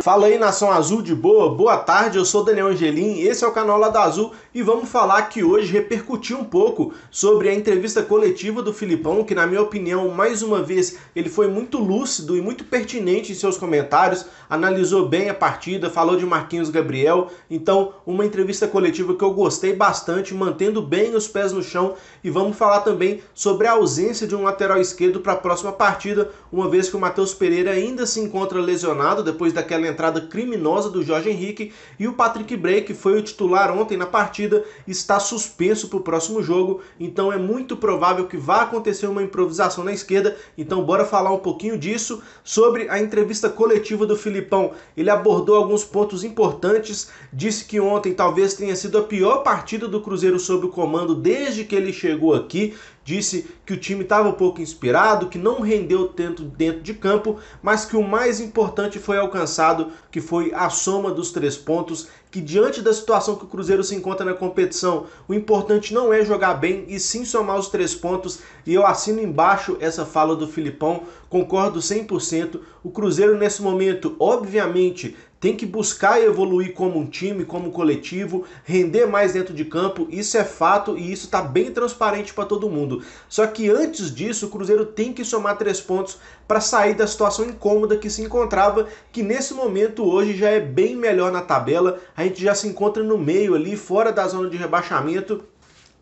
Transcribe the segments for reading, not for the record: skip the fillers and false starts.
Fala aí, Nação Azul de boa, boa tarde, eu sou Daniel Angelim, esse é o canal lá da Azul e vamos falar aqui hoje, repercutir um pouco sobre a entrevista coletiva do Filipão, que na minha opinião, mais uma vez, ele foi muito lúcido e muito pertinente em seus comentários, analisou bem a partida, falou de Marquinhos Gabriel, então uma entrevista coletiva que eu gostei bastante, mantendo bem os pés no chão e vamos falar também sobre a ausência de um lateral esquerdo para a próxima partida, uma vez que o Matheus Pereira ainda se encontra lesionado depois daquela entrada criminosa do Jorge Henrique e o Patrick Bray, que foi o titular ontem na partida, está suspenso para o próximo jogo, então é muito provável que vá acontecer uma improvisação na esquerda, então bora falar um pouquinho disso, sobre a entrevista coletiva do Filipão. Ele abordou alguns pontos importantes, disse que ontem talvez tenha sido a pior partida do Cruzeiro sob o comando desde que ele chegou aqui, disse que o time estava um pouco inspirado, que não rendeu tanto dentro de campo, mas que o mais importante foi alcançado, que foi a soma dos 3 pontos, que diante da situação que o Cruzeiro se encontra na competição, o importante não é jogar bem e sim somar os 3 pontos, e eu assino embaixo essa fala do Filipão, concordo 100%, o Cruzeiro nesse momento, obviamente, tem que buscar evoluir como um time, como um coletivo, render mais dentro de campo, isso é fato e isso está bem transparente para todo mundo. Só que antes disso, o Cruzeiro tem que somar 3 pontos para sair da situação incômoda que se encontrava, que nesse momento hoje já é bem melhor na tabela, a gente já se encontra no meio ali, fora da zona de rebaixamento,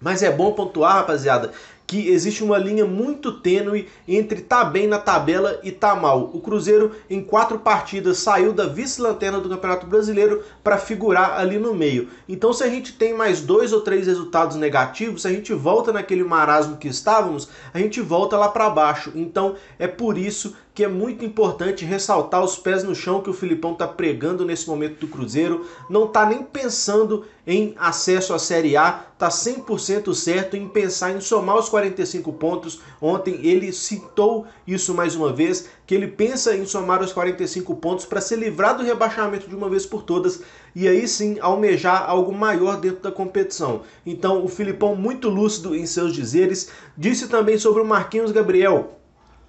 mas é bom pontuar, rapaziada, que existe uma linha muito tênue entre tá bem na tabela e tá mal. O Cruzeiro, em 4 partidas, saiu da vice-lanterna do Campeonato Brasileiro para figurar ali no meio. Então, se a gente tem mais 2 ou 3 resultados negativos, se a gente volta naquele marasmo que estávamos, a gente volta lá para baixo. Então, é por isso que é muito importante ressaltar os pés no chão que o Filipão está pregando nesse momento do Cruzeiro. Não está nem pensando em acesso à Série A, está 100% certo em pensar em somar os 45 pontos. Ontem ele citou isso mais uma vez, que ele pensa em somar os 45 pontos para se livrar do rebaixamento de uma vez por todas e aí sim almejar algo maior dentro da competição. Então o Filipão, muito lúcido em seus dizeres, disse também sobre o Marquinhos Gabriel,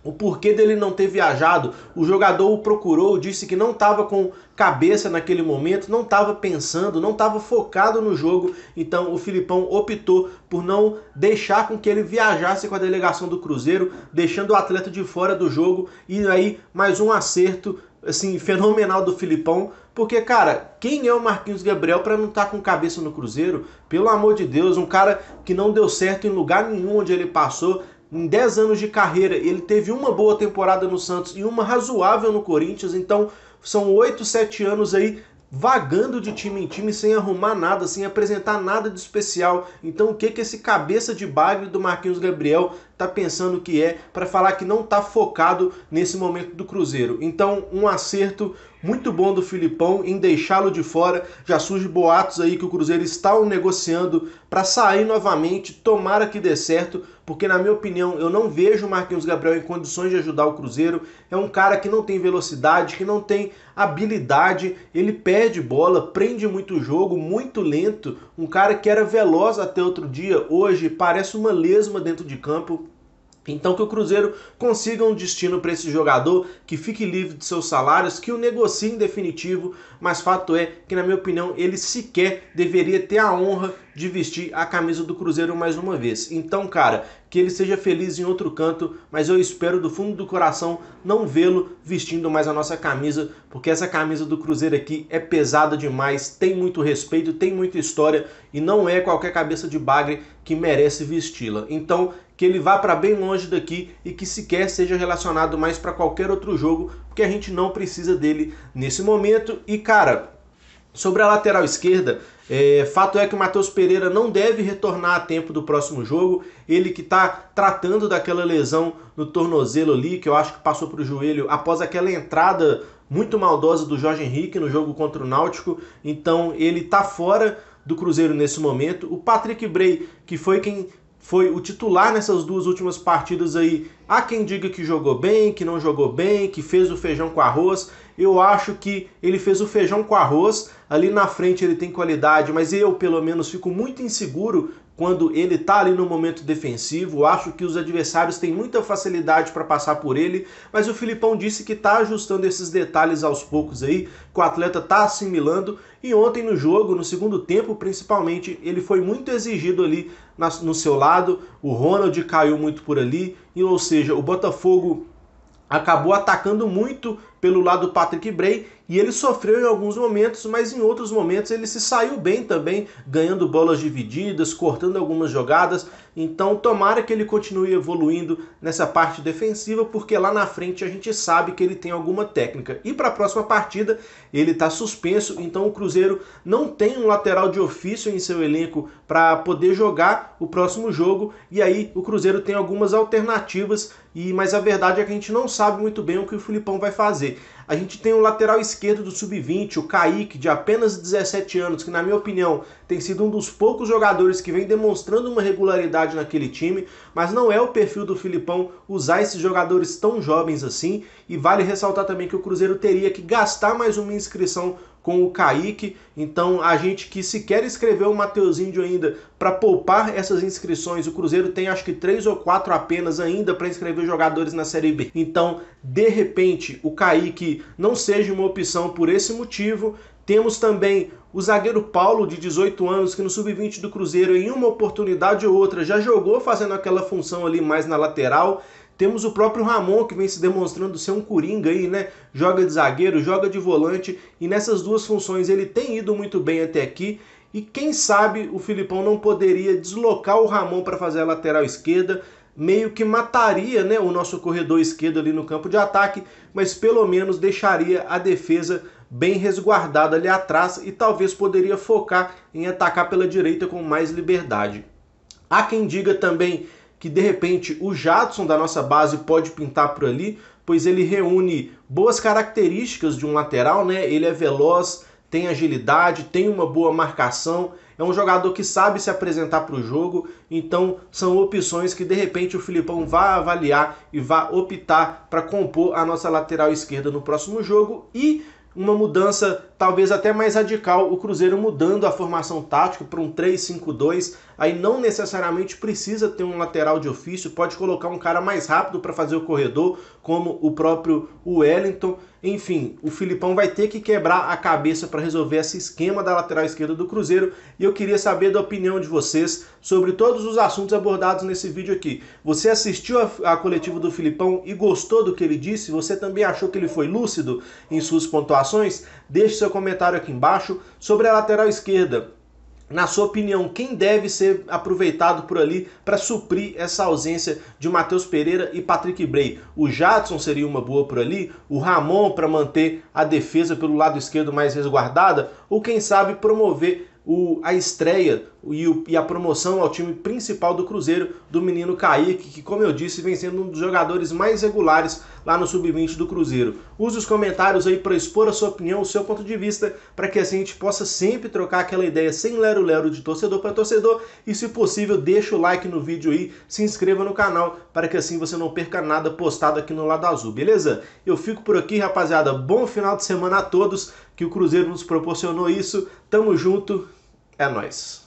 o porquê dele não ter viajado. O jogador o procurou, disse que não estava com cabeça naquele momento, não estava pensando, não estava focado no jogo, então o Filipão optou por não deixar com que ele viajasse com a delegação do Cruzeiro, deixando o atleta de fora do jogo, e aí mais um acerto assim, fenomenal do Filipão, porque, cara, quem é o Marquinhos Gabriel para não estar com cabeça no Cruzeiro? Pelo amor de Deus, um cara que não deu certo em lugar nenhum onde ele passou. Em 10 anos de carreira, ele teve uma boa temporada no Santos e uma razoável no Corinthians, então são 8, 7 anos aí vagando de time em time sem arrumar nada, sem apresentar nada de especial. Então o que esse cabeça de bagre do Marquinhos Gabriel tá pensando que é para falar que não tá focado nesse momento do Cruzeiro? Então um acerto muito bom do Filipão em deixá-lo de fora. Já surge boatos aí que o Cruzeiro está o negociando para sair novamente, tomara que dê certo, porque na minha opinião eu não vejo o Marquinhos Gabriel em condições de ajudar o Cruzeiro. É um cara que não tem velocidade, que não tem habilidade, ele perde bola, prende muito jogo, muito lento, um cara que era veloz até outro dia, hoje parece uma lesma dentro de campo. Então que o Cruzeiro consiga um destino para esse jogador, que fique livre de seus salários, que o negocie em definitivo, mas fato é que, na minha opinião, ele sequer deveria ter a honra de vestir a camisa do Cruzeiro mais uma vez. Então, cara, que ele seja feliz em outro canto, mas eu espero do fundo do coração não vê-lo vestindo mais a nossa camisa, porque essa camisa do Cruzeiro aqui é pesada demais, tem muito respeito, tem muita história e não é qualquer cabeça de bagre que merece vesti-la. Então, que ele vá para bem longe daqui e que sequer seja relacionado mais para qualquer outro jogo, porque a gente não precisa dele nesse momento. E, cara, sobre a lateral esquerda, fato é que o Matheus Pereira não deve retornar a tempo do próximo jogo. Ele que está tratando daquela lesão no tornozelo ali, que eu acho que passou para o joelho após aquela entrada muito maldosa do Jorge Henrique no jogo contra o Náutico. Então ele está fora do Cruzeiro nesse momento. O Patrick Bray, que foi quem foi o titular nessas 2 últimas partidas aí, há quem diga que jogou bem, que não jogou bem, que fez o feijão com arroz. Eu acho que ele fez o feijão com arroz, ali na frente ele tem qualidade, mas eu pelo menos fico muito inseguro quando ele tá ali no momento defensivo. Acho que os adversários têm muita facilidade para passar por ele, mas o Filipão disse que tá ajustando esses detalhes aos poucos aí, que o atleta tá assimilando. E ontem no jogo, no segundo tempo principalmente, ele foi muito exigido ali no seu lado. O Ronald caiu muito por ali, ou seja, o Botafogo acabou atacando muito pelo lado do Patrick Bray, e ele sofreu em alguns momentos, mas em outros momentos ele se saiu bem também, ganhando bolas divididas, cortando algumas jogadas. Então tomara que ele continue evoluindo nessa parte defensiva, porque lá na frente a gente sabe que ele tem alguma técnica. E para a próxima partida ele está suspenso, então o Cruzeiro não tem um lateral de ofício em seu elenco para poder jogar o próximo jogo, e aí o Cruzeiro tem algumas alternativas, mas a verdade é que a gente não sabe muito bem o que o Filipão vai fazer. A gente tem o lateral esquerdo do Sub-20, o Kaique, de apenas 17 anos, que na minha opinião tem sido um dos poucos jogadores que vem demonstrando uma regularidade naquele time, mas não é o perfil do Filipão usar esses jogadores tão jovens assim, e vale ressaltar também que o Cruzeiro teria que gastar mais uma inscrição com o Kaique, então a gente que sequer escreveu o Matheus Índio ainda para poupar essas inscrições, o Cruzeiro tem acho que 3 ou 4 apenas ainda para inscrever jogadores na Série B. Então, de repente, o Kaique não seja uma opção por esse motivo. Temos também o zagueiro Paulo, de 18 anos, que no Sub-20 do Cruzeiro, em uma oportunidade ou outra, já jogou fazendo aquela função ali mais na lateral. Temos o próprio Ramon, que vem se demonstrando ser um coringa aí, né? Joga de zagueiro, joga de volante, e nessas duas funções ele tem ido muito bem até aqui. E quem sabe o Filipão não poderia deslocar o Ramon para fazer a lateral esquerda, meio que mataria, né, o nosso corredor esquerdo ali no campo de ataque, mas pelo menos deixaria a defesa bem resguardada ali atrás e talvez poderia focar em atacar pela direita com mais liberdade. Há quem diga também que de repente o Jadson da nossa base pode pintar por ali, pois ele reúne boas características de um lateral, né? Ele é veloz, tem agilidade, tem uma boa marcação, é um jogador que sabe se apresentar para o jogo, então são opções que de repente o Filipão vai avaliar e vai optar para compor a nossa lateral esquerda no próximo jogo. E uma mudança talvez até mais radical, o Cruzeiro mudando a formação tática para um 3-5-2, aí não necessariamente precisa ter um lateral de ofício, pode colocar um cara mais rápido para fazer o corredor, como o próprio Wellington. Enfim, o Filipão vai ter que quebrar a cabeça para resolver esse esquema da lateral esquerda do Cruzeiro, e eu queria saber da opinião de vocês sobre todos os assuntos abordados nesse vídeo aqui. Você assistiu a coletiva do Filipão e gostou do que ele disse? Você também achou que ele foi lúcido em suas pontuações? Deixe seu comentário aqui embaixo. Sobre a lateral esquerda, na sua opinião, quem deve ser aproveitado por ali para suprir essa ausência de Matheus Pereira e Patrick Bray? O Jadson seria uma boa por ali? O Ramon para manter a defesa pelo lado esquerdo mais resguardada? Ou quem sabe promover a estreia e a promoção ao time principal do Cruzeiro do menino Kaique, que, como eu disse, vem sendo um dos jogadores mais regulares lá no Sub-20 do Cruzeiro. Use os comentários aí para expor a sua opinião, o seu ponto de vista, para que assim a gente possa sempre trocar aquela ideia sem lero-lero de torcedor para torcedor. E, se possível, deixa o like no vídeo aí, se inscreva no canal, para que assim você não perca nada postado aqui no Lado Azul, beleza? Eu fico por aqui, rapaziada. Bom final de semana a todos, que o Cruzeiro nos proporcionou isso. Tamo junto, é nóis.